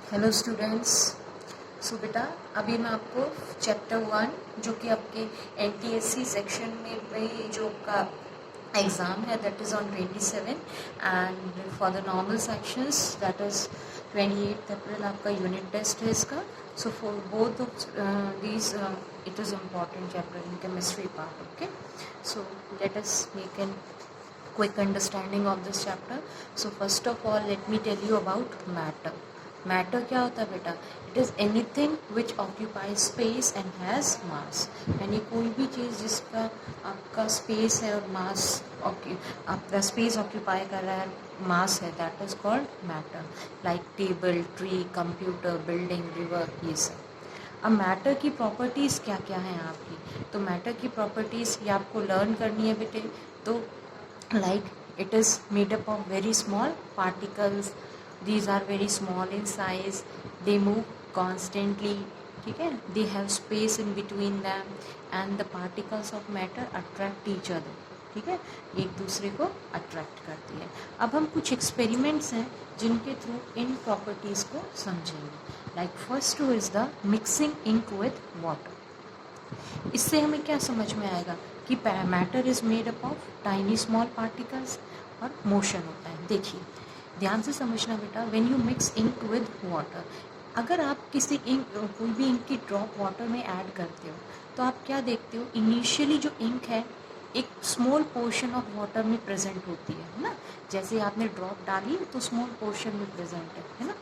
Hello students. सो बेटा अभी मैं आपको चैप्टर 1 जो कि आपके एनटीएससी सेक्शन में जो आपका एग्ज़ाम है that is on 27 and for the normal sections that is 28 अप्रैल आपका यूनिट टेस्ट है इसका। So for both these it is important chapter in chemistry part. Okay, so let us make an quick understanding of this chapter. So first of all let me tell you about matter. Matter क्या होता है बेटा? It is anything which occupy space and has मास, यानी कोई भी चीज़ जिसका आपका space है और मास आपका स्पेस ऑक्यूपाई कर रहा है, मास है, that is called matter. Like table, tree, computer, building, river, ये सब। अब मैटर की प्रॉपर्टीज़ क्या क्या हैं आपकी? तो मैटर की प्रॉपर्टीज़ ये आपको लर्न करनी है बेटे। तो like it is made up of very small particles. These are very small in size, they move constantly, ठीक है, they have space in between them and the particles of matter attract each other, ठीक है, एक दूसरे को attract करती है। अब हम कुछ एक्सपेरिमेंट्स हैं जिनके थ्रू इन प्रॉपर्टीज़ को समझेंगे। Like first is the mixing ink with water. इससे हमें क्या समझ में आएगा कि matter is made up of tiny small particles और मोशन होता है। देखिए ध्यान से समझना बेटा, when you mix ink with water, अगर आप किसी इंक कोई भी इंक की ड्रॉप वाटर में ऐड करते हो तो आप क्या देखते हो, इनिशियली जो इंक है एक स्मॉल पोर्शन ऑफ वाटर में प्रेजेंट होती है ना, जैसे आपने ड्रॉप डाली तो स्मॉल पोर्शन में प्रेजेंट है ना,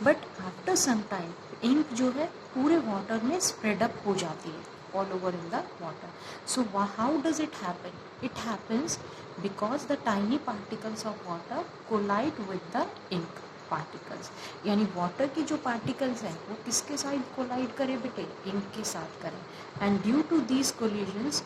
but after some time ink जो है पूरे वाटर में स्प्रेड अप हो जाती है all over in the water. So how does it happen? It happens because the tiny particles of water collide with the ink particles. यानी water की जो पार्टिकल्स हैं वो किसके साथ कोलाइड करें बेटे? इंक के साथ करें। And due to these collisions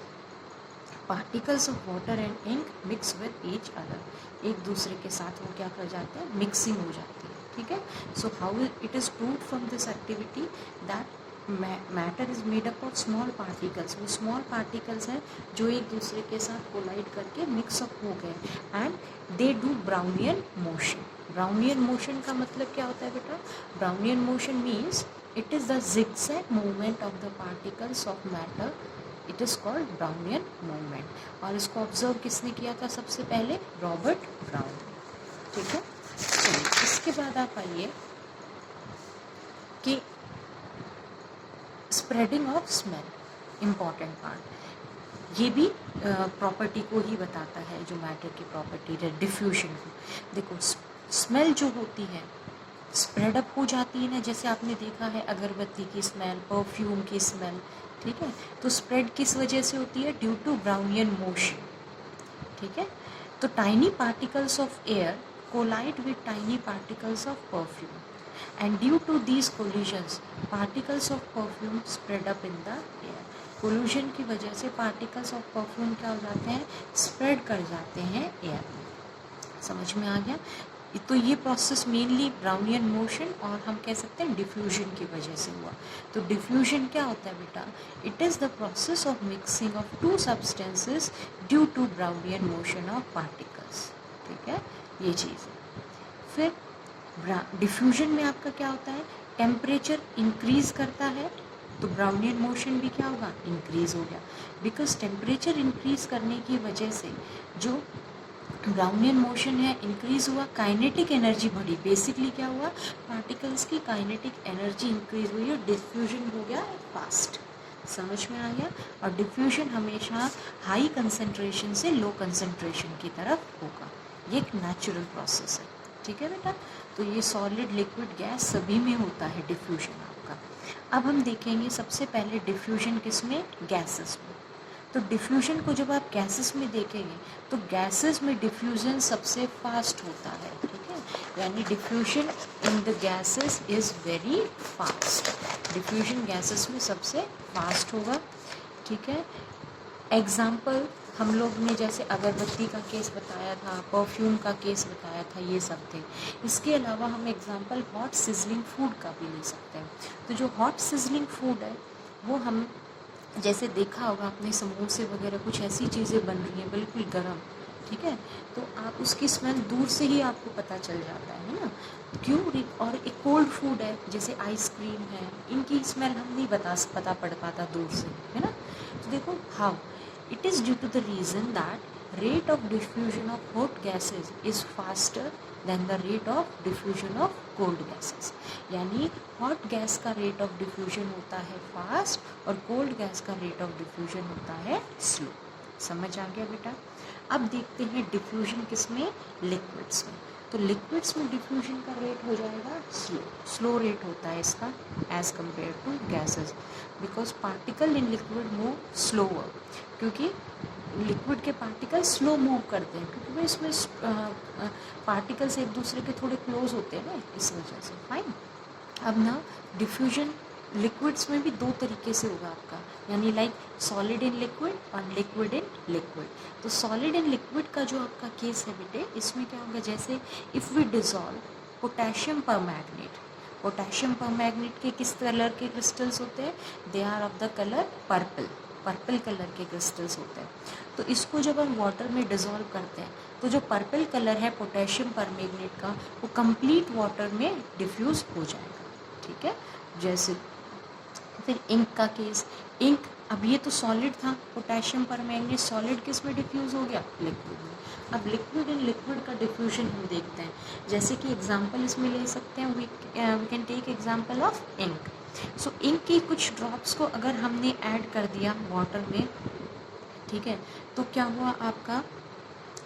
particles of water and ink mix with each other, एक दूसरे के साथ वो क्या कर जाते हैं, मिक्सिंग हो जाती है, ठीक है। So how it is proved from this activity that matter is made up of small particles. वो स्मॉल पार्टिकल्स हैं जो एक दूसरे के साथ कोलाइड करके मिक्सअप हो गए and they do Brownian motion. Brownian motion का मतलब क्या होता है बेटा? Brownian motion means it is the zigzag movement of the particles of matter, it is called Brownian movement. और इसको ऑब्जर्व किसने किया था सबसे पहले? रॉबर्ट ब्राउन, ठीक है। चलिए इसके बाद आप आइए कि spreading of smell, important part, ये भी प्रॉपर्टी को ही बताता है, जो मैटर की प्रॉपर्टी है डिफ्यूजन को। देखो स्मेल जो होती है स्प्रेड अप हो जाती है ना, जैसे आपने देखा है अगरबत्ती की स्मेल, परफ्यूम की स्मेल, ठीक है, तो स्प्रेड किस वजह से होती है? ड्यू टू ब्राउनियन मोशन, ठीक है। तो tiny particles of air collide with tiny particles of perfume and due to these collisions particles of perfume spread up in the air. Collision की वजह से पार्टिकल्स ऑफ परफ्यूम क्या हो जाते हैं? स्प्रेड कर जाते हैं एयर में। समझ में आ गया? तो ये प्रोसेस मेनली ब्राउनियन मोशन और हम कह सकते हैं डिफ्यूजन की वजह से हुआ। तो डिफ्यूजन क्या होता है बेटा? It is the process of mixing of two substances due to Brownian motion of particles, ठीक है, ये चीज़ है। फिर डिफ्यूजन में आपका क्या होता है? टेम्परेचर इंक्रीज करता है तो ब्राउनियन मोशन भी क्या होगा? इंक्रीज हो गया। बिकॉज टेम्परेचर इंक्रीज करने की वजह से जो ब्राउनियन मोशन है इंक्रीज हुआ, काइनेटिक एनर्जी बढ़ी। बेसिकली क्या हुआ? पार्टिकल्स की काइनेटिक एनर्जी इंक्रीज हुई और डिफ्यूजन हो गया फास्ट। समझ में आ गया? और डिफ्यूजन हमेशा हाई कंसंट्रेशन से लो कंसंट्रेशन की तरफ होगा। ये एक नेचुरल प्रोसेस है, ठीक है बेटा। तो ये सॉलिड, लिक्विड, गैस सभी में होता है डिफ्यूजन आपका। अब हम देखेंगे सबसे पहले डिफ्यूजन किस में? गैसेस में। तो डिफ्यूजन को जब आप गैसेस में देखेंगे तो गैसेस में डिफ्यूजन सबसे फास्ट होता है, ठीक है, यानी diffusion in the gases is very fast. Diffusion gases में सबसे फास्ट होगा, ठीक है। एग्जाम्पल हम लोग ने जैसे अगरबत्ती का केस बताया था, परफ्यूम का केस बताया था, ये सब थे। इसके अलावा हम एग्जाम्पल हॉट सिजलिंग फूड का भी ले सकते हैं। तो जो हॉट सिजलिंग फूड है वो हम जैसे देखा होगा आपने, समोसे वगैरह कुछ ऐसी चीज़ें बन रही हैं बिल्कुल गर्म, ठीक है। तो आप उसकी स्मेल दूर से ही आपको पता चल जाता है ना, क्यों। और एक कोल्ड फूड है जैसे आइसक्रीम है, इनकी स्मेल हम नहीं पता पड़ पाता दूर से, है ना। तो देखो how it is due to the reason that rate of diffusion of hot gases is faster than the rate of diffusion of cold gases। यानी hot gas का rate of diffusion होता है fast और cold gas का rate of diffusion होता है slow। समझ आ गया बेटा। अब देखते हैं डिफ्यूजन किस में, लिक्विड्स में। तो लिक्विड्स में डिफ्यूजन का रेट हो जाएगा स्लो रेट होता है इसका as compare to gases, because particle in liquid move slower, क्योंकि लिक्विड के पार्टिकल स्लो मूव करते हैं, क्योंकि भाई इसमें पार्टिकल्स एक दूसरे के थोड़े क्लोज होते हैं ना, इस वजह से। फाइन। अब ना डिफ्यूजन लिक्विड्स में भी दो तरीके से होगा आपका, यानी लाइक सॉलिड इन लिक्विड और लिक्विड इन लिक्विड। तो सॉलिड इन लिक्विड का जो आपका केस है बेटे, इसमें क्या होगा, जैसे if we dissolve potassium permanganate, potassium permanganate के किस कलर के क्रिस्टल्स होते हैं, they are of the colour purple, purple colour के क्रिस्टल्स होते हैं। तो इसको जब हम वाटर में डिज़ोल्व करते हैं तो जो पर्पल कलर है पोटेशियम परमैग्नेट का, वो कंप्लीट वाटर में डिफ्यूज़ हो जाएगा, ठीक है। जैसे फिर इंक का केस, इंक अब ये तो सॉलिड था, पोटेशियम परमैंगनेट सॉलिड किस में डिफ्यूज़ हो गया, लिक्विड में। अब लिक्विड इन लिक्विड का डिफ्यूजन हम देखते हैं, जैसे कि एग्जांपल इसमें ले सकते हैं, we can take example of ink. So ink की कुछ ड्रॉप्स को अगर हमने ऐड कर दिया वाटर में, ठीक है, तो क्या हुआ आपका,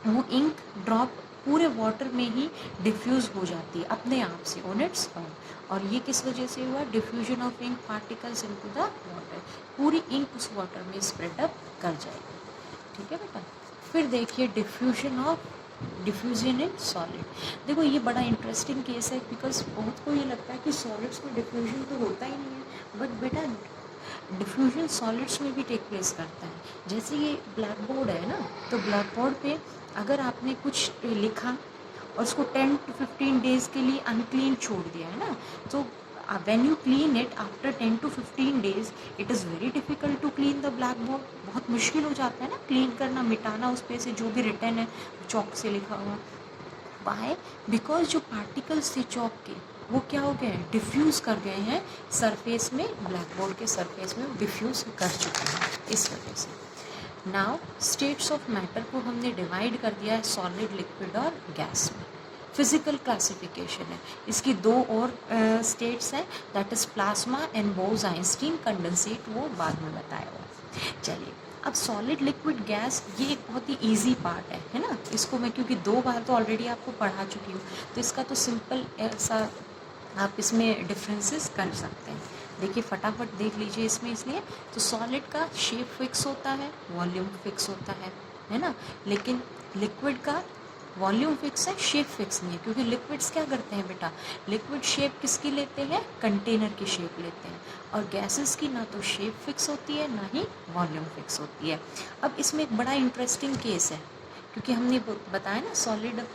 वो इंक ड्रॉप पूरे वाटर में ही डिफ्यूज़ हो जाती है अपने आप से ऑन इट्स ओन। और ये किस वजह से हुआ, diffusion of ink particles into the water, पूरी इंक उस वाटर में स्प्रेड अप कर जाएगी, ठीक है बेटा। फिर देखिए डिफ्यूजन इन सॉलिड। देखो ये बड़ा इंटरेस्टिंग केस है, बिकॉज बहुत को ये लगता है कि सॉलिड्स में डिफ्यूजन तो होता ही नहीं है, बट बेटा डिफ्यूजन सॉलिड्स में भी टेक प्लेस करता है। जैसे ये ब्लैक बोर्ड है ना, तो ब्लैक बोर्ड पे अगर आपने कुछ लिखा और उसको 10 to 15 डेज़ के लिए अनक्लीन छोड़ दिया है ना, तो when you clean it after 10 to 15 days, it is very difficult to clean the blackboard. बहुत मुश्किल हो जाता है ना क्लीन करना, मिटाना उस पे से जो भी रिटन है चॉक से लिखा हुआ। वाई, बिकॉज जो पार्टिकल्स थे चॉक के, वो क्या हो गए, डिफ्यूज़ कर गए हैं सरफेस में, ब्लैक बोर्ड के सरफेस में डिफ्यूज़ कर चुके हैं, इस वजह से। नाउ स्टेट्स ऑफ मैटर को हमने डिवाइड कर दिया है सॉलिड, लिक्विड और गैस में। फिजिकल क्लासिफिकेशन है, इसकी दो और स्टेट्स हैं, that is plasma and Bose-Einstein condensate, वो बाद में बताया हुआ। चलिए अब सॉलिड, लिक्विड, गैस, ये एक बहुत ही इजी पार्ट है ना। इसको मैं क्योंकि 2 बार तो ऑलरेडी आपको पढ़ा चुकी हूँ, तो इसका तो सिंपल ऐसा आप इसमें डिफरेंसेस कर सकते हैं। देखिए फटाफट देख लीजिए इसमें, इसलिए तो सॉलिड का शेप फिक्स होता है, वॉल्यूम फिक्स होता है ना, लेकिन लिक्विड का वॉल्यूम फिक्स है, शेप फिक्स नहीं है, क्योंकि लिक्विड्स क्या करते हैं बेटा, लिक्विड शेप किसकी लेते हैं, कंटेनर की शेप लेते हैं, और गैसेस की ना तो शेप फिक्स होती है ना ही वॉल्यूम फिक्स होती है। अब इसमें एक बड़ा इंटरेस्टिंग केस है, क्योंकि हमने बताया ना सॉलिड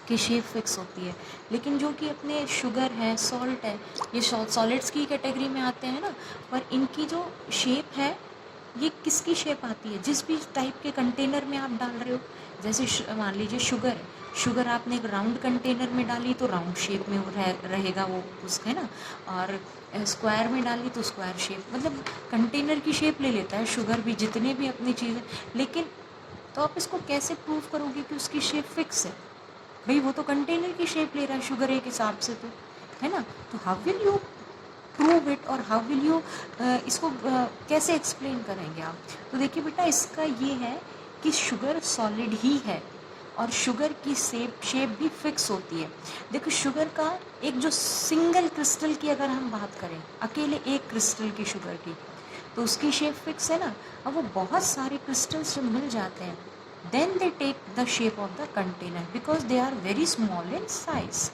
की शेप फिक्स होती है, लेकिन जो कि अपने शुगर है, सॉल्ट है, ये सॉलिड्स की कैटेगरी में आते हैं ना, पर इनकी जो शेप है ये किसकी शेप आती है, जिस भी टाइप के कंटेनर में आप डाल रहे हो। जैसे मान लीजिए शुगर है, शुगर आपने एक राउंड कंटेनर में डाली तो राउंड शेप में रहेगा वो उसका, है ना, और स्क्वायर में डाली तो स्क्वायर शेप, मतलब कंटेनर की शेप ले लेता है शुगर भी, जितने भी अपनी चीज़ें। लेकिन तो आप इसको कैसे प्रूव करोगे कि उसकी शेप फिक्स है, भाई वो तो कंटेनर की शेप ले रहा है शुगर एक हिसाब से, तो है ना। तो how will you prove it, और हाउ विल यू इसको कैसे एक्सप्लेन करेंगे आप। तो देखिए बेटा इसका ये है कि शुगर सॉलिड ही है और शुगर की शेप भी फिक्स होती है। देखो शुगर का एक जो सिंगल क्रिस्टल की अगर हम बात करें, अकेले एक क्रिस्टल की शुगर की, तो उसकी शेप फिक्स है ना। अब वो बहुत सारे क्रिस्टल्स जब मिल जाते हैं, then they take the shape of the container because they are very small in size।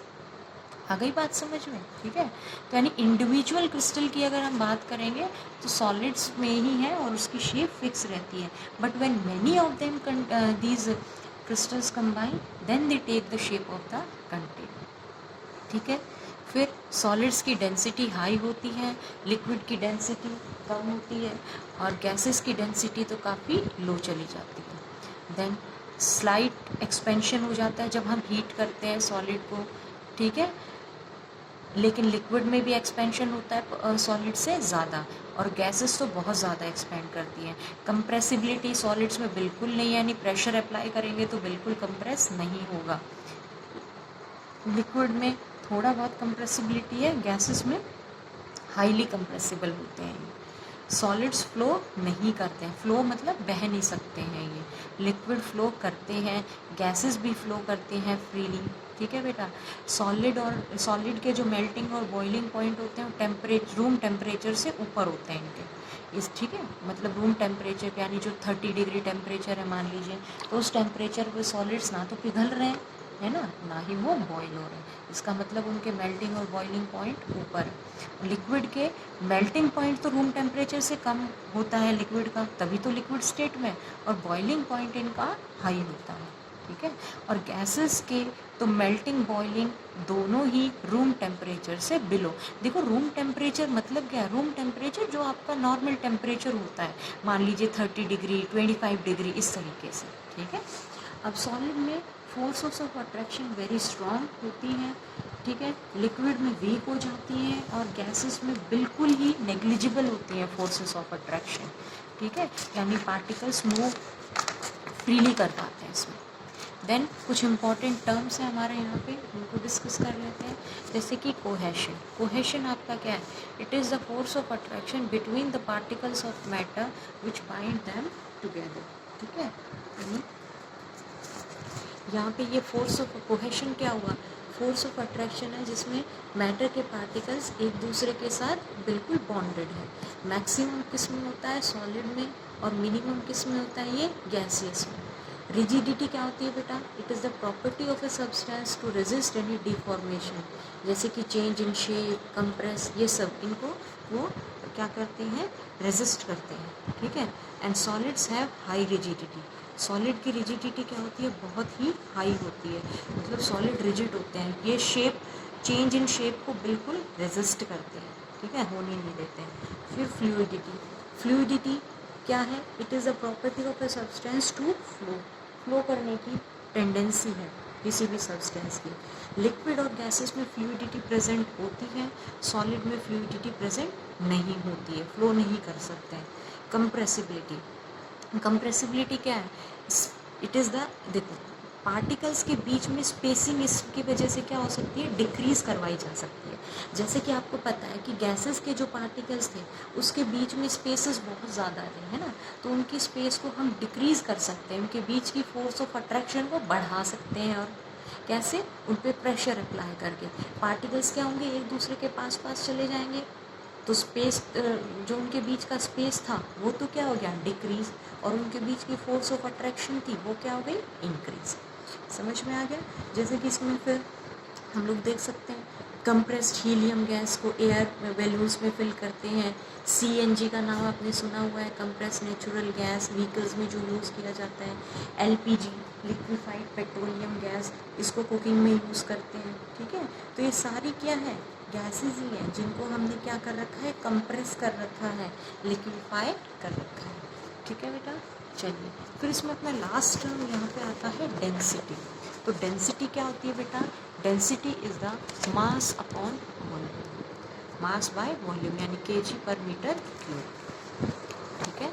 आ गई बात समझ में, ठीक है। तो यानी इंडिविजुअल क्रिस्टल की अगर हम बात करेंगे तो सॉलिड्स में ही है और उसकी शेप फिक्स रहती है, but when many of them these crystals combine then they take the shape of the container, ठीक है। फिर सॉलिड्स की डेंसिटी हाई होती है, लिक्विड की डेंसिटी कम होती है, और गैसेस की डेंसिटी तो काफ़ी लो चली जाती है। देन स्लाइट एक्सपेंशन हो जाता है जब हम हीट करते हैं सॉलिड को, ठीक है, लेकिन लिक्विड में भी एक्सपेंशन होता है सॉलिड से ज़्यादा, और गैसेस तो बहुत ज़्यादा एक्सपेंड करती हैं। कंप्रेसिबिलिटी सॉलिड्स में बिल्कुल नहीं है, यानी प्रेशर अप्लाई करेंगे तो बिल्कुल कंप्रेस नहीं होगा। लिक्विड में थोड़ा बहुत कंप्रेसिबिलिटी है, गैसेस में हाईली कंप्रेसिबल होते हैं। सॉलिड्स फ्लो नहीं करते हैं, फ्लो मतलब बह नहीं सकते हैं ये। लिक्विड फ्लो करते हैं, गैसेस भी फ्लो करते हैं फ्रीली, ठीक है बेटा। सॉलिड के जो मेल्टिंग और बॉइलिंग पॉइंट होते हैं वो रूम टेम्परेचर से ऊपर होते हैं इनके, ठीक है, मतलब रूम टेम्परेचर यानी जो 30 डिग्री टेम्परेचर है मान लीजिए, तो उस टेम्परेचर पे सॉलिड्स ना तो पिघल रहे हैं, है ना ही वो बॉयल हो रहे हैं। इसका मतलब उनके मेल्टिंग और बॉइलिंग पॉइंट ऊपर है। लिक्विड के मेल्टिंग पॉइंट तो रूम टेम्परेचर से कम होता है लिक्विड का, तभी तो लिक्विड स्टेट में, और बॉइलिंग पॉइंट इनका हाई होता है, ठीक है। और गैसेस के तो मेल्टिंग बॉइलिंग दोनों ही रूम टेम्परेचर से बिलो। देखो रूम टेम्परेचर मतलब क्या है, रूम टेम्परेचर जो आपका नॉर्मल टेम्परेचर होता है, मान लीजिए 30 डिग्री 25 डिग्री इस तरीके से, ठीक है। अब सॉलिड में forces of attraction very strong होती हैं, ठीक है, लिक्विड में वीक हो जाती हैं, और गैसेस में बिल्कुल ही नेग्लिजिबल होती हैं फोर्सेस ऑफ अट्रैक्शन, ठीक है, यानी पार्टिकल्स मूव फ्रीली कर पाते हैं इसमें। देन कुछ इंपॉर्टेंट टर्म्स हैं हमारे यहाँ पे, उनको डिस्कस कर लेते हैं, जैसे कि कोहेशन। कोहेशन आपका क्या है, it is the force of attraction between the particles of matter which bind them together, ठीक है। यहाँ पे ये फोर्स ऑफ कोहेशन क्या हुआ, फोर्स ऑफ अट्रैक्शन है जिसमें मैटर के पार्टिकल्स एक दूसरे के साथ बिल्कुल बॉन्डेड है। मैक्सिमम किस में होता है, सॉलिड में, और मिनिमम किस में होता है, ये गैसियस में। रिजिडिटी क्या होती है बेटा, it is the property of a substance to resist any deformation, जैसे कि चेंज इन शेप, कंप्रेस, ये सब इनको वो क्या करते हैं, रेजिस्ट करते हैं, ठीक है। And solids have high rigidity, solid की रिजिडिटी क्या होती है, बहुत ही हाई होती है, मतलब सॉलिड रिजिड होते हैं, ये शेप चेंज इन शेप को बिल्कुल रेजिस्ट करते हैं, ठीक है, होने नहीं देते हैं। फिर फ्लूइडिटी, फ्लूइडिटी क्या है, it is the property of a substance to flow करने की टेंडेंसी है किसी भी सब्सटेंस की। लिक्विड और गैसेस में फ्लूइडिटी प्रेजेंट होती है, सॉलिड में फ्लूइडिटी प्रेजेंट नहीं होती है, फ्लो नहीं कर सकते हैं। कंप्रेसिबिलिटी, कंप्रेसिबिलिटी क्या है, इट इज़ द, देखो पार्टिकल्स के बीच में स्पेसिंग इसकी वजह से क्या हो सकती है, डिक्रीज करवाई जा सकती है। जैसे कि आपको पता है कि गैसेस के जो पार्टिकल्स थे उसके बीच में स्पेसेस बहुत ज़्यादा थे, है ना, तो उनकी स्पेस को हम डिक्रीज कर सकते हैं, उनके बीच की फोर्स ऑफ अट्रैक्शन को बढ़ा सकते हैं। और कैसे, उन पर प्रेशर अप्लाई करके पार्टिकल्स क्या होंगे, एक दूसरे के पास पास चले जाएंगे, तो स्पेस जो उनके बीच का स्पेस था वो तो क्या हो गया, डिक्रीज, और उनके बीच की फोर्स ऑफ अट्रैक्शन थी वो क्या हो गई, इंक्रीज। समझ में आ गया। जैसे कि इसमें फिर हम लोग देख सकते हैं, कंप्रेस्ड हीलियम गैस को एयर बैलून्स में फिल करते हैं। सीएनजी का नाम आपने सुना हुआ है, कंप्रेस्ड नेचुरल गैस, व्हीकल्स में जो यूज़ किया जाता है। एलपीजी, लिक्विफाइड पेट्रोलियम गैस, इसको कुकिंग में यूज़ करते हैं, ठीक है। तो ये सारी क्या है, गैसेज ही हैं जिनको हमने क्या कर रखा है, कंप्रेस कर रखा है, लिक्विफाई कर रखा है, ठीक है बेटा। चलिए फिर इसमें अपना लास्ट टर्म यहाँ पे आता है डेंसिटी। तो डेंसिटी क्या होती है बेटा, density is the mass upon volume, mass by volume, यानी केजी पर मीटर क्यूब, ठीक है।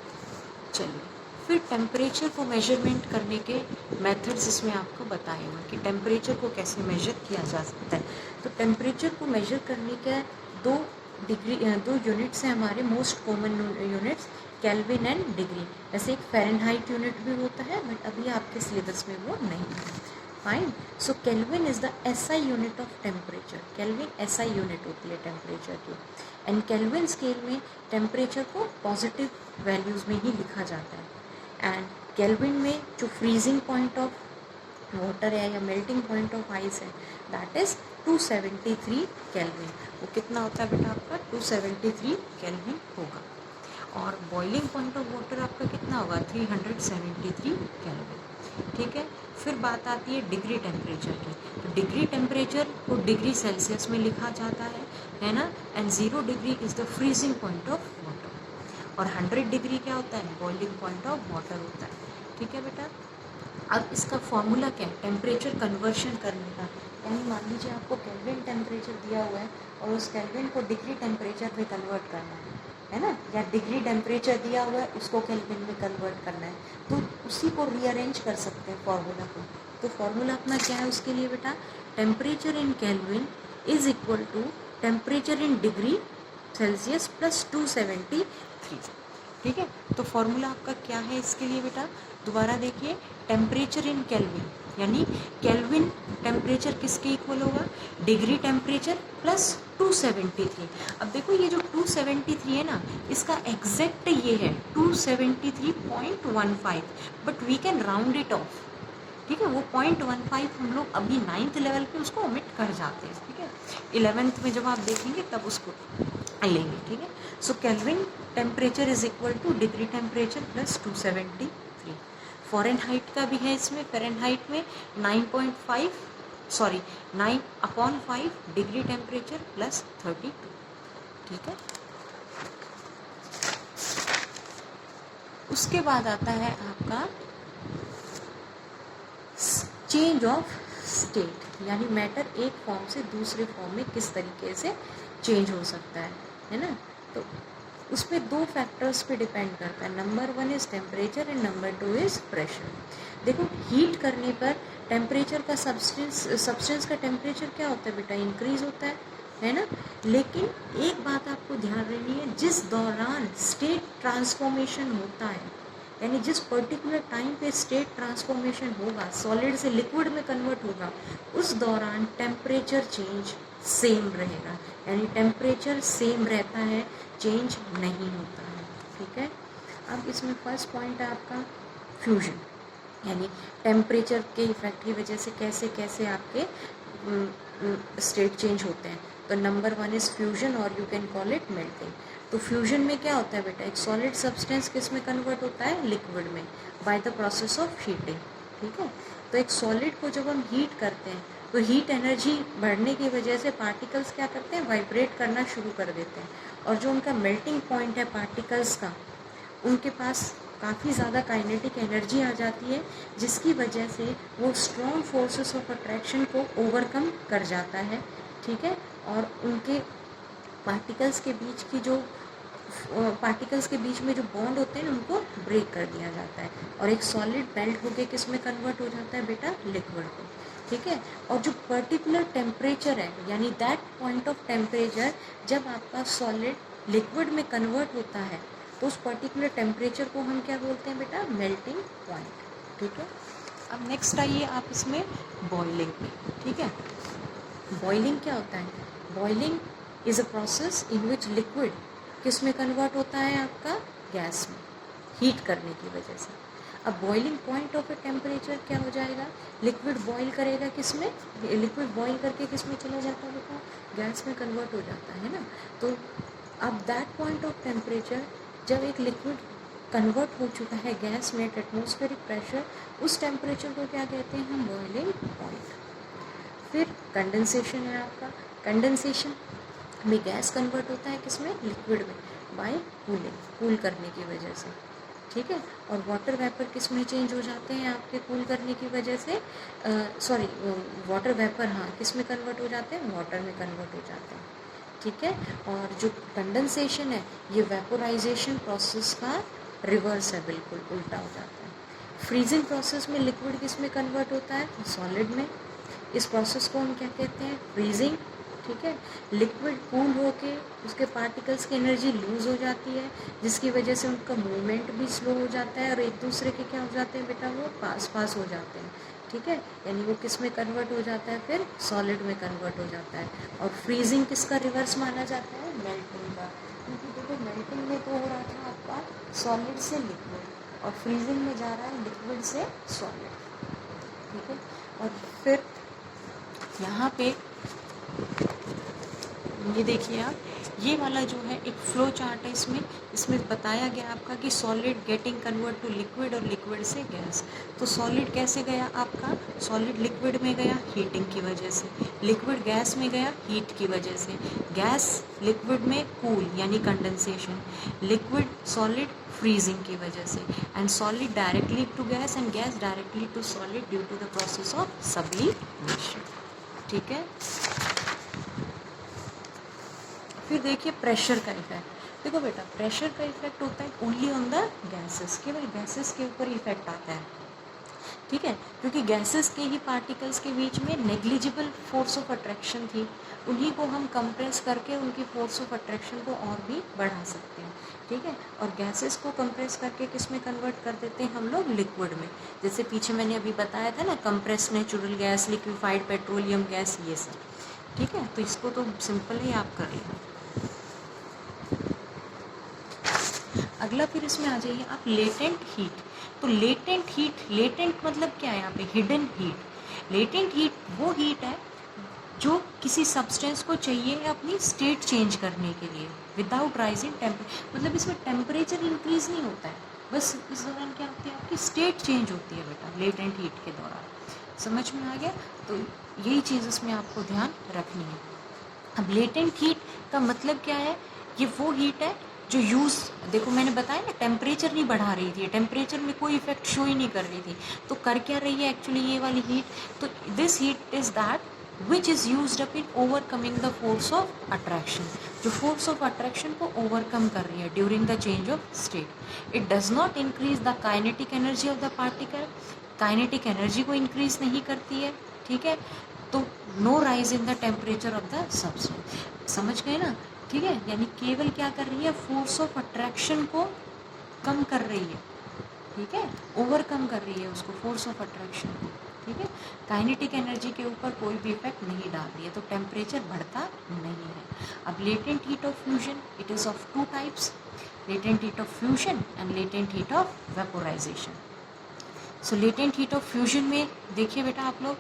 चलिए फिर टेम्परेचर को मेजरमेंट करने के मेथड्स इसमें आपको बताए हुए कि टेम्परेचर को कैसे मेजर किया जा सकता है। तो टेम्परेचर को मेजर करने के दो यूनिट्स हैं हमारे most common units, kelvin and degree. वैसे एक फ़ारेनहाइट यूनिट भी होता है बट अभी आपके सिलेबस में वो नहीं है। Fine, so kelvin is the SI unit of temperature, kelvin SI unit होती है टेम्परेचर की। एंड केल्विन स्केल में टेम्परेचर को पॉजिटिव वैल्यूज़ में ही लिखा जाता है। एंड केल्विन में जो फ्रीजिंग पॉइंट ऑफ वाटर है या मेल्टिंग पॉइंट ऑफ आइस है दैट इज़ 273 केल्विन। वो कितना होता है बेटा आपका, 273 केल्विन होगा। और बॉइलिंग पॉइंट ऑफ वाटर आपका कितना होगा, 373 केल्विन, ठीक है। फिर बात आती है डिग्री टेम्परेचर की। तो डिग्री टेम्परेचर को डिग्री सेल्सियस में लिखा जाता है ना। And 0 degree is the freezing point of water, और 100 डिग्री क्या होता है, बॉइलिंग पॉइंट ऑफ वाटर होता है, ठीक है बेटा। अब इसका फॉर्मूला क्या है, टेम्परेचर कन्वर्शन करने का। यानी मान लीजिए आपको केल्विन टेम्परेचर दिया हुआ है और उस केल्विन को डिग्री टेम्परेचर में कन्वर्ट करना है ना, या डिग्री टेम्परेचर दिया हुआ है उसको केल्विन में कन्वर्ट करना है, तो उसी को रीअरेंज कर सकते हैं फॉर्मूला को। तो फॉर्मूला अपना क्या है उसके लिए बेटा, temperature in Kelvin is equal to temperature in degree Celsius plus 273। ठीक है, तो फॉर्मूला आपका क्या है इसके लिए बेटा, दोबारा देखिए, टेम्परेचर इन केल्विन यानी केल्विन टेम्परेचर किसके इक्वल होगा, डिग्री टेम्परेचर प्लस 273। अब देखो ये जो 273 है ना, इसका एग्जैक्ट ये है 273.15, but we can round it off. ठीक है, वो 0.15 हम लोग अभी 9th लेवल पे उसको ओमिट कर जाते हैं। ठीक है, 11th में जब आप देखेंगे तब उसको लेंगे। ठीक है, so Kelvin temperature is equal to degree temperature plus 273। Fahrenheit का भी है इसमें, फ़ारेनहाइट में 9/5 डिग्री टेम्परेचर प्लस 32। ठीक है, उसके बाद आता है आपका चेंज ऑफ स्टेट, यानी मैटर एक फॉर्म से दूसरे फॉर्म में किस तरीके से चेंज हो सकता है ना। तो उसमें दो फैक्टर्स पे डिपेंड करता है, number 1 is temperature and number 2 is pressure. देखो हीट करने पर टेम्परेचर का सब्सटेंस का टेम्परेचर क्या होता है बेटा, इंक्रीज होता है ना। लेकिन एक बात आपको ध्यान रखनी है, जिस दौरान स्टेट ट्रांसफॉर्मेशन होता है, यानी जिस पर्टिकुलर टाइम पे स्टेट ट्रांसफॉर्मेशन होगा, सॉलिड से लिक्विड में कन्वर्ट होगा, उस दौरान टेम्परेचर चेंज सेम रहेगा, यानी टेम्परेचर सेम रहता है, चेंज नहीं होता है। ठीक है, अब इसमें फर्स्ट पॉइंट है आपका फ्यूजन, यानी टेम्परेचर के इफेक्ट की वजह से कैसे कैसे आपके स्टेट चेंज होते हैं। तो नंबर 1 इज़ फ्यूजन और you can call it melting. तो फ्यूजन में क्या होता है बेटा, एक सॉलिड सब्सटेंस किस में कन्वर्ट होता है, लिक्विड में, by the process of heating. ठीक है, तो एक सॉलिड को जब हम हीट करते हैं तो हीट एनर्जी बढ़ने की वजह से पार्टिकल्स क्या करते हैं, वाइब्रेट करना शुरू कर देते हैं, और जो उनका मेल्टिंग पॉइंट है पार्टिकल्स का, उनके पास काफ़ी ज़्यादा काइनेटिक एनर्जी आ जाती है, जिसकी वजह से वो स्ट्रॉन्ग फोर्सेस ऑफ अट्रैक्शन को ओवरकम कर जाता है। ठीक है, और उनके पार्टिकल्स के बीच में जो बॉन्ड होते हैं उनको ब्रेक कर दिया जाता है, और एक सॉलिड मेल्ट होके किस में कन्वर्ट हो जाता है बेटा, लिक्विड को। ठीक है, और जो पर्टिकुलर टेम्परेचर है, यानी दैट पॉइंट ऑफ टेम्परेचर जब आपका सॉलिड लिक्विड में कन्वर्ट होता है, तो उस पर्टिकुलर टेम्परेचर को हम क्या बोलते हैं बेटा, मेल्टिंग पॉइंट। ठीक है, अब नेक्स्ट आइए आप इसमें बॉइलिंग में। ठीक है, बॉइलिंग क्या होता है, boiling is a process in which liquid किस में कन्वर्ट होता है, आपका गैस में, हीट करने की वजह से। अब boiling point of a temperature क्या हो जाएगा, लिक्विड बॉईल करेगा किस में, लिक्विड बॉईल करके किस में चला जाता है बेटा, गैस में कन्वर्ट हो जाता है ना। तो अब दैट पॉइंट ऑफ टेम्परेचर जब एक लिक्विड कन्वर्ट हो चुका है गैस में एट एटमॉस्फेरिक प्रेशर, उस टेम्परेचर को क्या कहते हैं हम, बॉइलिंग पॉइंट। फिर कंडेंसेशन है आपका, कंडेंसेशन में गैस कन्वर्ट होता है किस में, लिक्विड में, बाय कूलिंग, कूल करने की वजह से। ठीक है, और वाटर वेपर किस में चेंज हो जाते हैं आपके कूल करने की वजह से, वाटर वेपर हाँ किस में कन्वर्ट हो जाते हैं, वाटर में कन्वर्ट हो जाते हैं। ठीक है, और जो कंडेंसेशन है ये वेपोराइजेशन प्रोसेस का रिवर्स है, बिल्कुल उल्टा हो जाता है। फ्रीजिंग प्रोसेस में लिक्विड किस में कन्वर्ट होता है, सॉलिड में, इस प्रोसेस को हम क्या कहते हैं, फ्रीजिंग। ठीक है, लिक्विड कूल होके उसके पार्टिकल्स की एनर्जी लूज़ हो जाती है, जिसकी वजह से उनका मूवमेंट भी स्लो हो जाता है, और एक दूसरे के क्या हो जाते हैं बेटा, वो पास हो जाते हैं। ठीक है, यानी वो किस में कन्वर्ट हो जाता है, फिर सॉलिड में कन्वर्ट हो जाता है। और फ्रीजिंग किसका रिवर्स माना जाता है, मेल्टिंग का, क्योंकि देखो मेल्टिंग में तो हो रहा था आपका सॉलिड से लिक्विड, और फ्रीजिंग में जा रहा है लिक्विड से सॉलिड। ठीक है, और फिर यहाँ पे ये देखिए आप, ये वाला जो है एक फ्लो चार्ट है, इसमें बताया गया आपका कि solid getting convert to liquid और लिक्विड से गैस। तो सॉलिड कैसे गया आपका, सॉलिड लिक्विड में गया हीटिंग की वजह से, लिक्विड गैस में गया हीट की वजह से, गैस लिक्विड में कूल यानी कंडेंसेशन, लिक्विड सॉलिड फ्रीजिंग की वजह से, and solid directly to gas and gas directly to solid due to the process of sublimation. ठीक है, फिर देखिए प्रेशर का इफेक्ट। देखो बेटा, प्रेशर का इफेक्ट होता है ओनली ऑन द गैसेस, केवल गैसेस के ऊपर इफेक्ट आता है। ठीक है, क्योंकि गैसेस के ही पार्टिकल्स के बीच में नेग्लिजिबल फोर्स ऑफ अट्रैक्शन थी, उन्हीं को हम कंप्रेस करके उनकी फोर्स ऑफ अट्रैक्शन को और भी बढ़ा सकते हैं। ठीक है, और गैसेस को कंप्रेस करके किस में कन्वर्ट कर देते हैं हम लोग, लिक्विड में। जैसे पीछे मैंने अभी बताया था ना, compress natural gas, liquefied petroleum gas, ये सब। ठीक है, तो इसको तो सिंपल ही आप कर लें। अगला फिर इसमें आ जाइए आप, लेटेंट हीट। तो लेटेंट हीट, लेटेंट मतलब क्या है यहाँ पे, हिडन हीट। लेटेंट हीट वो हीट है जो किसी सब्सटेंस को चाहिए है अपनी स्टेट चेंज करने के लिए विदाउट राइजिंग टेम्परेचर, मतलब इसमें टेम्परेचर इंक्रीज नहीं होता है, बस इस दौरान क्या होती है, आपकी स्टेट चेंज होती है बेटा लेटेंट हीट के दौरान। समझ में आ गया, तो यही चीज़ इसमें आपको ध्यान रखनी है। अब लेटेंट हीट का मतलब क्या है, ये वो हीट है जो यूज़, देखो मैंने बताया ना टेम्परेचर नहीं बढ़ा रही थी, टेम्परेचर में कोई इफेक्ट शो ही नहीं कर रही थी, तो कर क्या रही है एक्चुअली ये वाली हीट, तो this heat is that which is used up in overcoming the force of attraction, जो फोर्स ऑफ अट्रैक्शन को ओवरकम कर रही है during the change of state. It does not increase the kinetic energy of the particle, kinetic energy को increase नहीं करती है। ठीक है, तो no rise in the temperature of the substance. समझ गए ना, ठीक है, यानी केवल क्या कर रही है, फोर्स ऑफ अट्रैक्शन को कम कर रही है। ठीक है, ओवरकम कर रही है उसको, फोर्स ऑफ अट्रैक्शन को। ठीक है, काइनेटिक एनर्जी के ऊपर कोई भी इफेक्ट नहीं डाल रही है, तो टेम्परेचर बढ़ता नहीं है। अब latent heat of fusion, it is of two types, latent heat of fusion and latent heat of vaporisation. So latent heat of fusion में देखिए बेटा आप लोग,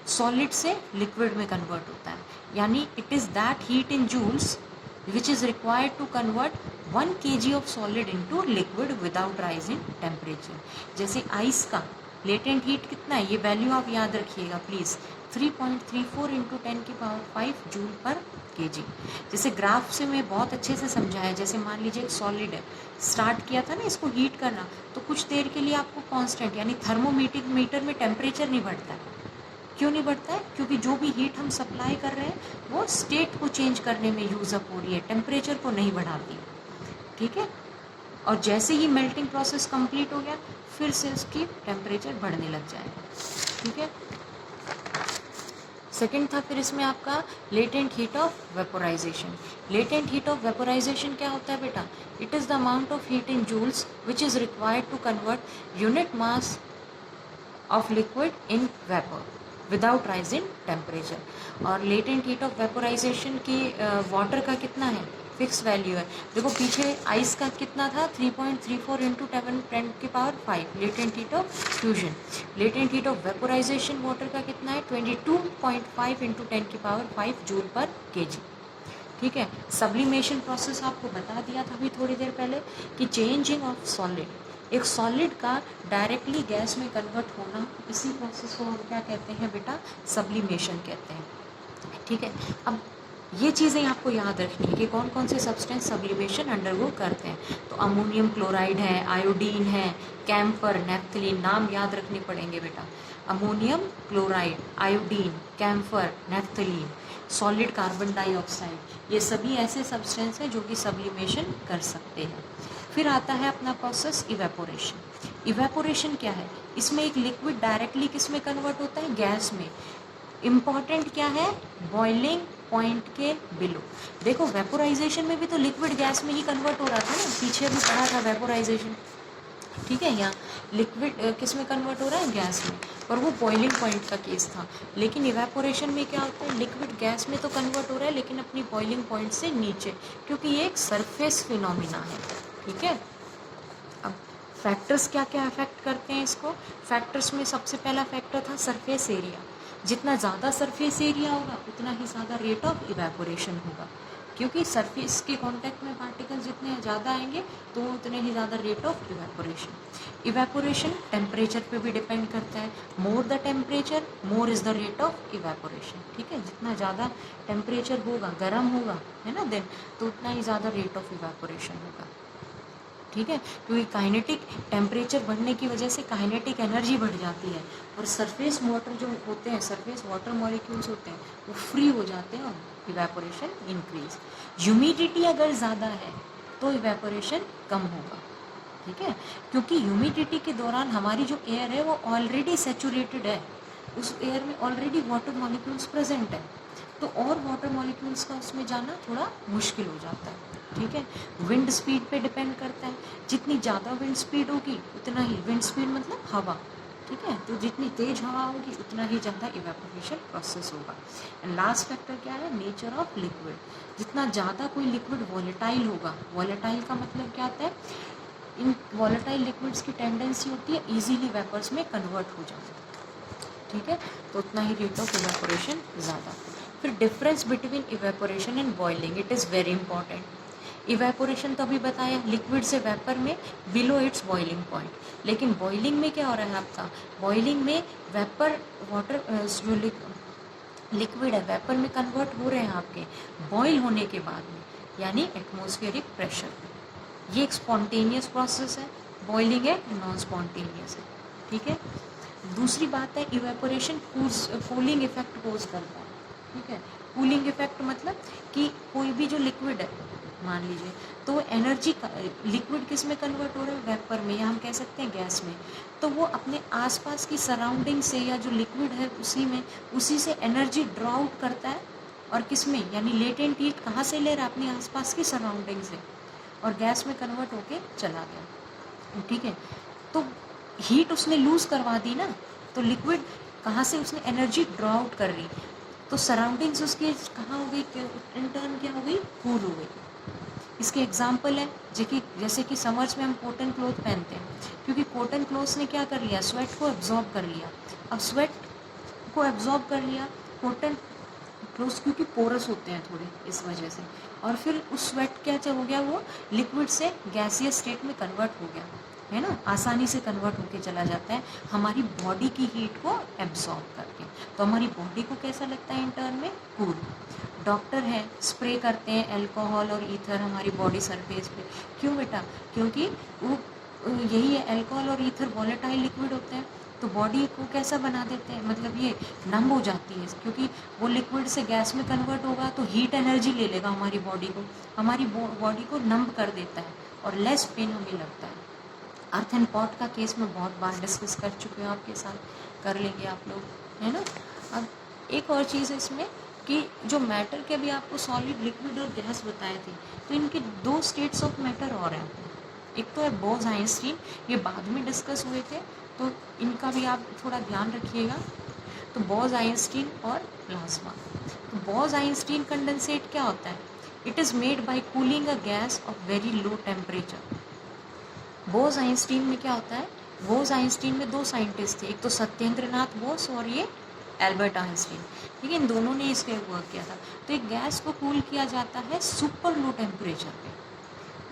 सॉलिड से लिक्विड में कन्वर्ट होता है, यानी it is that heat in joules which is required to convert 1 kg of solid into liquid without rise in temperature। जैसे आइस का लेटेंट हीट कितना है, ये वैल्यू आप याद रखिएगा प्लीज़, 3.34 इंटू 10 की पावर 5 जूल पर kg। जैसे ग्राफ से मैं बहुत अच्छे से समझाया, जैसे मान लीजिए एक सॉलिड है, स्टार्ट किया था ना इसको हीट करना, तो कुछ देर के लिए आपको कांस्टेंट यानी थर्मोमीटर में टेम्परेचर नहीं बढ़ता है। क्यों नहीं बढ़ता है, क्योंकि जो भी हीट हम सप्लाई कर रहे हैं वो स्टेट को चेंज करने में यूज़ अप हो रही है, टेम्परेचर को नहीं बढ़ाती। ठीक है, और जैसे ही मेल्टिंग प्रोसेस कंप्लीट हो गया फिर से उसकी टेम्परेचर बढ़ने लग जाएगा। ठीक है, सेकेंड था फिर इसमें आपका latent heat of vaporisation. Latent heat of vaporisation क्या होता है बेटा, it is the amount of heat in joules which is required to convert unit mass of liquid in vapour without rise in temperature. और latent heat of vaporisation की water का कितना है, fix value है। देखो पीछे आइस का कितना था, 3.34 इंटू 10 की power 5 latent heat of fusion. Latent heat of vaporisation water का कितना है, 22.5 इंटू 10 की पावर 5 जूल पर kg। ठीक है, सब्लिमेशन प्रोसेस आपको बता दिया था अभी थोड़ी देर पहले कि चेंजिंग ऑफ सॉलिड, एक सॉलिड का डायरेक्टली गैस में कन्वर्ट होना, इसी प्रोसेस को हम क्या कहते हैं बेटा, सब्लिमेशन कहते हैं। ठीक है, अब ये चीज़ें आपको याद रखनी है कि कौन कौन से सब्सटेंस सब्लिमेशन अंडरगो करते हैं। तो अमोनियम क्लोराइड है, आयोडीन है, कैम्फर, नेफ्थलीन, नाम याद रखने पड़ेंगे बेटा। Ammonium chloride, iodine, camphor, naphthalene, solid carbon dioxide, ये सभी ऐसे सब्सटेंस हैं जो कि सब्लिमेशन कर सकते हैं। फिर आता है अपना प्रोसेस इवेपोरेशन। इवेपोरेशन क्या है, इसमें एक लिक्विड डायरेक्टली किस में कन्वर्ट होता है, गैस में। इम्पॉर्टेंट क्या है, बॉइलिंग पॉइंट के बिलो। देखो वेपोराइजेशन में भी तो लिक्विड गैस में ही कन्वर्ट हो रहा था ना, पीछे भी पढ़ा था वेपोराइजेशन। ठीक है, यहाँ लिक्विड किस में कन्वर्ट हो रहा है, गैस में, और वो बॉइलिंग पॉइंट का केस था। लेकिन इवेपोरेशन में क्या होता है, लिक्विड गैस में तो कन्वर्ट हो रहा है लेकिन अपनी बॉइलिंग पॉइंट से नीचे, क्योंकि ये एक सरफेस फिनोमिना है। ठीक है, अब फैक्टर्स क्या क्या अफेक्ट करते हैं इसको। फैक्टर्स में सबसे पहला फैक्टर था सरफेस एरिया। जितना ज़्यादा सरफेस एरिया होगा उतना ही ज़्यादा रेट ऑफ इवेपोरेशन होगा। क्योंकि सरफेस के कांटेक्ट में पार्टिकल जितने ज़्यादा आएंगे तो उतने ही ज़्यादा rate of evaporation. Evaporation temperature पे भी डिपेंड करता है, more the temperature more is the rate of evaporation. ठीक है, जितना ज़्यादा टेम्परेचर होगा, गर्म होगा, है ना, देन तो उतना ही ज़्यादा रेट ऑफ इवेपोरेशन होगा। ठीक है, क्योंकि काइनेटिक टेम्परेचर बढ़ने की वजह से काइनेटिक एनर्जी बढ़ जाती है और सरफेस वाटर जो होते हैं, सरफेस वाटर मॉलिक्यूल्स होते हैं वो फ्री हो जाते हैं और इवेपोरेशन इंक्रीज। ह्यूमिडिटी अगर ज़्यादा है तो इवेपोरेशन कम होगा। ठीक है, क्योंकि ह्यूमिडिटी के दौरान हमारी जो एयर है वो ऑलरेडी सैचुरेटेड है, उस एयर में ऑलरेडी वाटर मॉलिक्यूल्स प्रेजेंट है, तो और वाटर मॉलिक्यूल्स का उसमें जाना थोड़ा मुश्किल हो जाता है। ठीक है, विंड स्पीड पे डिपेंड करता है, जितनी ज़्यादा विंड स्पीड होगी उतना ही, विंड स्पीड मतलब हवा, ठीक है, तो जितनी तेज हवा होगी उतना ही ज़्यादा इवेपोरेशन प्रोसेस होगा। एंड लास्ट फैक्टर क्या है, नेचर ऑफ लिक्विड। जितना ज़्यादा कोई लिक्विड वॉलेटाइल होगा, वॉलेटाइल का मतलब क्या होता है, इन वॉलेटाइल लिक्विड्स की टेंडेंसी होती है इजीली वेपर्स में कन्वर्ट हो जाना। ठीक है, तो उतना ही रेट ऑफ इवेपोरेशन ज़्यादा। फिर difference between evaporation and boiling, it is very important. Evaporation तो अभी बताया, लिक्विड से वेपर में बिलो इट्स बॉइलिंग पॉइंट, लेकिन बॉइलिंग में क्या हो रहा है आपका, बॉइलिंग में वेपर वाटर जो लिक्विड है वेपर में कन्वर्ट हो रहे हैं आपके बॉयल होने के बाद में, यानी एटमॉस्फेरिक प्रेशर में। ये एक स्पॉन्टेनियस प्रोसेस है, बॉइलिंग है नॉन स्पॉन्टेनियस है। ठीक है, दूसरी बात है इवेपोरेशन कूलिंग इफेक्ट कोज करता है। ठीक है, कूलिंग इफेक्ट मतलब कि कोई भी जो लिक्विड है मान लीजिए, तो एनर्जी लिक्विड किस में कन्वर्ट हो रहा है, वेपर में, या हम कह सकते हैं गैस में, तो वो अपने आसपास की सराउंडिंग से या जो लिक्विड है उसी में, उसी से एनर्जी ड्रॉ आउट करता है, और किस में, यानी लेटेंट हीट कहाँ से ले रहा है, अपनी आसपास की सराउंडिंग से, और गैस में कन्वर्ट होके चला गया। ठीक है, तो हीट उसने लूज करवा दी ना, तो लिक्विड कहाँ से उसने एनर्जी ड्रॉ आउट कर रही, तो सराउंडिंग्स उसकी कहाँ हो गई, इन टर्न क्या हो गई, कूल हो गई। इसके एग्जाम्पल है जैसे कि समर्स में हम कॉटन क्लोथ पहनते हैं, क्योंकि कॉटन क्लोथ्स ने क्या कर लिया, स्वेट को एब्जॉर्ब कर लिया। अब स्वेट को एब्जॉर्ब कर लिया कॉटन क्लोथ्स, क्योंकि पोरस होते हैं थोड़े इस वजह से, और फिर उस स्वेट क्या हो गया, वो लिक्विड से गैसियस स्टेट में कन्वर्ट हो गया, है ना, आसानी से कन्वर्ट होके चला जाता है हमारी बॉडी की हीट को एब्जॉर्ब करके। तो हमारी बॉडी को कैसा लगता है इन टर्न में, कूल। डॉक्टर हैं स्प्रे करते हैं अल्कोहल और ईथर हमारी बॉडी सरफेस पे, क्यों बेटा, क्योंकि वो यही है, अल्कोहल और ईथर वॉलेटाइल लिक्विड होते हैं, तो बॉडी को कैसा बना देते हैं, मतलब ये नम हो जाती है, क्योंकि वो लिक्विड से गैस में कन्वर्ट होगा तो हीट एनर्जी ले लेगा हमारी बॉडी को, हमारी बॉडी को नम कर देता है और लेस पेन हमें लगता है। अर्थ एंड पॉट का केस में बहुत बार डिस्कस कर चुके हो आपके साथ, कर लेंगे आप लोग, है ना। अब एक और चीज़ है इसमें कि जो मैटर के भी आपको सॉलिड, लिक्विड और गैस बताए थे, तो इनके दो स्टेट्स ऑफ मैटर और हैं। एक तो है बोज आइंस्टीन, ये बाद में डिस्कस हुए थे, तो इनका भी आप थोड़ा ध्यान रखिएगा। तो बोज आइंस्टीन और प्लाज्मा। तो बोज आइंस्टीन कंडेंसेट क्या होता है, it is made by cooling a gas off very low temperature. Bhoj Einstein में क्या होता है, बोज आइंस्टीन में दो साइंटिस्ट थे, एक तो सत्येंद्र नाथ बोस और ये एल्बर्ट आइंस्टीन, ठीक है, इन दोनों ने इसके वर्क किया था। तो एक गैस को कूल किया जाता है सुपर लो टेम्परेचर पे,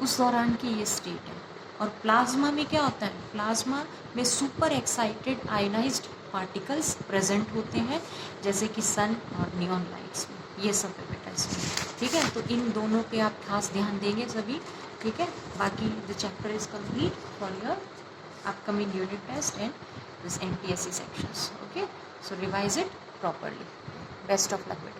उस दौरान की ये स्टेट है। और प्लाज्मा में क्या होता है, प्लाज्मा में super excited ionised particles present होते हैं, जैसे कि सन और नियॉन लाइट्स में, ये सब है बेटा इसमें। ठीक है, तो इन दोनों पे आप खास ध्यान देंगे सभी। ठीक है, बाकी the chapter is complete for your upcoming unit test and this NTSC sections. Okay, so revise it properly. Best of luck.